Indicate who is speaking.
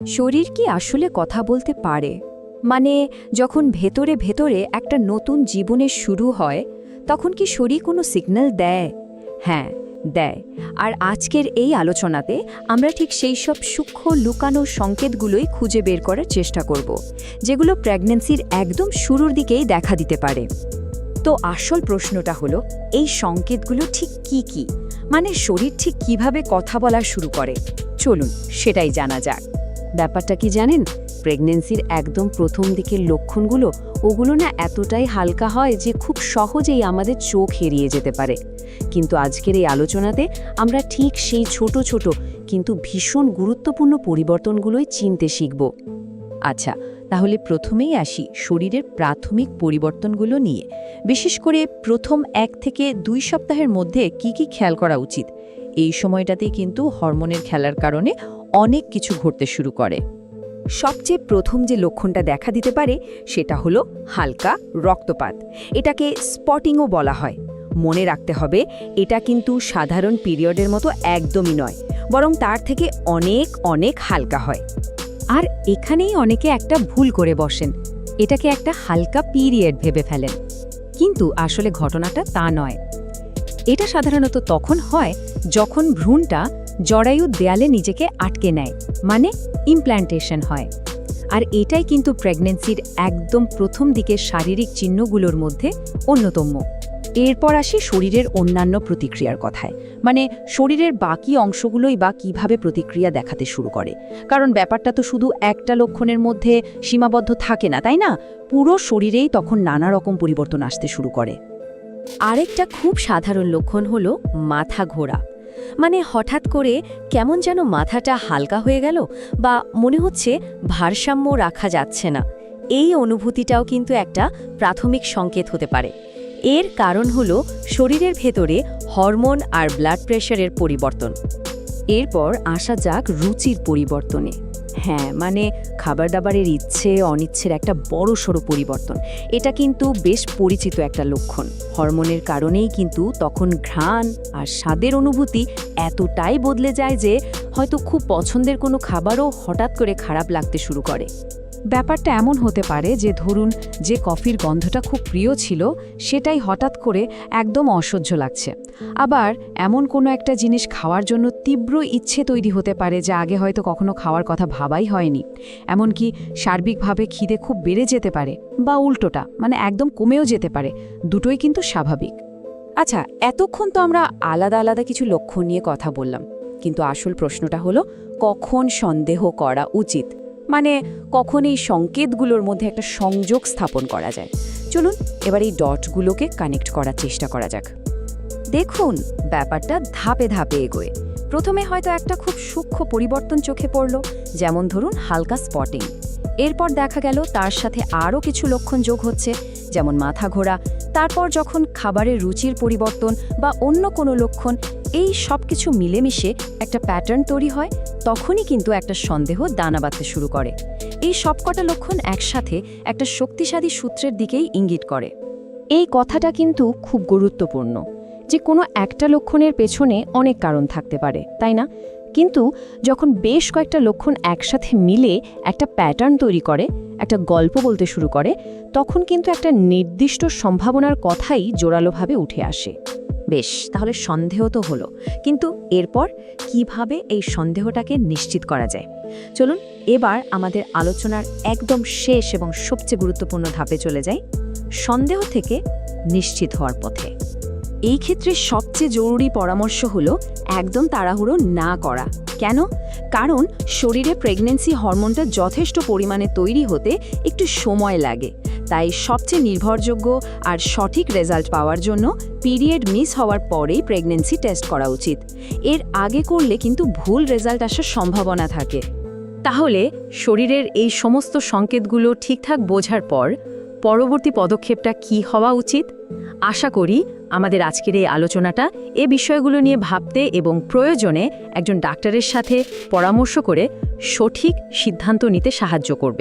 Speaker 1: শরীর কি আসলে কথা বলতে পারে? মানে যখন ভেতরে ভেতরে একটা নতুন জীবনের শুরু হয় তখন কি শরীর কোনো সিগন্যাল দেয়? হ্যাঁ, দেয়। আর আজকের এই আলোচনাতে আমরা ঠিক সেই সব সূক্ষ্ম লুকানো সংকেতগুলোই খুঁজে বের করার চেষ্টা করব, যেগুলো প্রেগন্যান্সির একদম শুরুর দিকেই দেখা দিতে পারে। তো আসল প্রশ্নটা হলো, এই সংকেতগুলো ঠিক কি কি? মানে শরীর ঠিক কিভাবে কথা বলা শুরু করে? চলুন সেটাই জানা যাক। ব্যাপারটা কি জানেন, প্রেগন্যান্সির একদম প্রথম দিকের লক্ষণগুলো ওগুলো না এতটাই হালকা হয় যে খুব সহজেই আমাদের চোখ এড়িয়ে যেতে পারে। কিন্তু আজকের এই আলোচনাতে আমরা ঠিক সেই ছোট ছোট কিন্তু ভীষণ গুরুত্বপূর্ণ পরিবর্তনগুলোই চিনতে শিখব। আচ্ছা, তাহলে প্রথমেই আসি শরীরের প্রাথমিক পরিবর্তনগুলো নিয়ে। বিশেষ করে প্রথম 1 থেকে 2 সপ্তাহের মধ্যে কি কি খেয়াল করা উচিত? এই সময়টাতেই কিন্তু হরমোনের খেলার কারণে অনেক কিছু ঘটতে শুরু করে। সবচেয়ে প্রথম যে লক্ষণটা দেখা দিতে পারে সেটা হলো হালকা রক্তপাত। এটাকে স্পটিংও বলা হয়। মনে রাখতে হবে, এটা কিন্তু সাধারণ পিরিয়ডের মতো একদমই নয়, বরং তার থেকে অনেক অনেক হালকা হয়। আর এখানেই অনেকে একটা ভুল করে বসেন, এটাকে একটা হালকা পিরিয়ড ভেবে ফেলেন। কিন্তু আসলে ঘটনাটা তা নয়। এটা সাধারণত তখন হয় যখন ভ্রূণটা জরায়ুর দেয়ালে নিজেকে আটকে নেয়, মানে ইমপ্ল্যান্টেশন হয়। আর এটাই কিন্তু প্রেগন্যান্সির একদম প্রথম দিকের শারীরিক চিহ্নগুলোর মধ্যে অন্যতম। এরপর আসি শরীরের অন্যান্য প্রতিক্রিয়ার কথায়, মানে শরীরের বাকি অংশগুলোই বা কিভাবে প্রতিক্রিয়া দেখাতে শুরু করে। কারণ ব্যাপারটা তো শুধু একটা লক্ষণের মধ্যে সীমাবদ্ধ থাকে না, তাই না? পুরো শরীরেই তখন নানা রকম পরিবর্তন আসতে শুরু করে। আরেকটা খুব সাধারণ লক্ষণ হলো মাথা ঘোরা। মানে হঠাৎ করে কেমন যেন মাথাটা হালকা হয়ে গেল, বা মনে হচ্ছে ভারসাম্য রাখা যাচ্ছে না। এই অনুভূতিটাও কিন্তু একটা প্রাথমিক সংকেত হতে পারে। এর কারণ হলো শরীরের ভেতরে হরমোন আর ব্লাড প্রেশারের পরিবর্তন। এরপর আসা যাক রুচির পরিবর্তনে। হ্যাঁ, মানে খাবার দাবারের ইচ্ছে অনিচ্ছের একটা বড়সড় পরিবর্তন। এটা কিন্তু বেশ পরিচিত একটা লক্ষণ। হরমোনের কারণেই কিন্তু তখন ঘ্রাণ আর স্বাদের অনুভূতি এতটাই বদলে যায় যে হয়তো খুব পছন্দের কোনো খাবারও হঠাৎ করে খারাপ লাগতে শুরু করে। ব্যাপারটা এমন হতে পারে যে ধরুন, যে কফির গন্ধটা খুব প্রিয় ছিল সেটাই হঠাৎ করে একদম অসহ্য লাগছে। আবার এমন কোনো একটা জিনিস খাওয়ার জন্য তীব্র ইচ্ছে তৈরি হতে পারে যা আগে হয়তো কখনো খাওয়ার কথা ভাবাই হয়নি। এমনকি সার্বিকভাবে খিদে খুব বেড়ে যেতে পারে, বা উল্টোটা মানে একদম কমেও যেতে পারে। দুটোই কিন্তু স্বাভাবিক। আচ্ছা, এতক্ষণ তো আমরা আলাদা আলাদা কিছু লক্ষণ নিয়ে কথা বললাম, কিন্তু আসল প্রশ্নটা হলো কখন সন্দেহ করা উচিত, মানে কখন এই সংকেতগুলোর মধ্যে একটা সংযোগ স্থাপন করা যায়। চলুন এবার এই ডটগুলোকে কানেক্ট করার চেষ্টা করা যাক। দেখুন, ব্যাপারটা ধাপে ধাপে এগোয়। প্রথমে হয়তো একটা খুব সূক্ষ্ম পরিবর্তন চোখে পড়ল, যেমন ধরুন হালকা স্পটিং। এরপর দেখা গেল তার সাথে আরও কিছু লক্ষণ যোগ হচ্ছে, যেমন মাথা ঘোরা। তারপর যখন খাবারের রুচির পরিবর্তন বা অন্য কোনো লক্ষণ, এই সব কিছু মিলেমিশে একটা প্যাটার্ন তৈরি হয়, তখনই কিন্তু একটা সন্দেহ দানা বাঁধতে শুরু করে। এই সবকটা লক্ষণ একসাথে একটা শক্তিশালী সূত্রের দিকেই ইঙ্গিত করে। এই কথাটা কিন্তু খুব গুরুত্বপূর্ণ যে কোনো একটা লক্ষণের পেছনে অনেক কারণ থাকতে পারে, তাই না? কিন্তু যখন বেশ কয়েকটা লক্ষণ একসাথে মিলে একটা প্যাটার্ন তৈরি করে, একটা গল্প বলতে শুরু করে, তখন কিন্তু একটা নির্দিষ্ট সম্ভাবনার কথাই জোরালোভাবে উঠে আসে। বেশ, তাহলে সন্দেহ তো হলো, কিন্তু এরপর কিভাবে এই সন্দেহটাকে নিশ্চিত করা যায়? চলুন এবার আমাদের আলোচনার একদম শেষ এবং সবচেয়ে গুরুত্বপূর্ণ ধাপে চলে যাই, সন্দেহ থেকে নিশ্চিত হওয়ার পথে। এই ক্ষেত্রে সবচেয়ে জরুরি পরামর্শ হলো একদম তাড়াহুড়ো না করা। কেন? কারণ শরীরে প্রেগন্যান্সি হরমোনটা যথেষ্ট পরিমাণে তৈরি হতে একটু সময় লাগে। তাই সবচেয়ে নির্ভরযোগ্য আর সঠিক রেজাল্ট পাওয়ার জন্য পিরিয়ড মিস হওয়ার পরেই প্রেগন্যান্সি টেস্ট করা উচিত। এর আগে করলে কিন্তু ভুল রেজাল্ট আসার সম্ভাবনা থাকে। তাহলে শরীরের এই সমস্ত সংকেতগুলো ঠিকঠাক বোঝার পর পরবর্তী পদক্ষেপটা কী হওয়া উচিত? আশা করি আমাদের আজকের এই আলোচনাটা এ বিষয়গুলো নিয়ে ভাবতে এবং প্রয়োজনে একজন ডাক্তারের সাথে পরামর্শ করে সঠিক সিদ্ধান্ত নিতে সাহায্য করবে।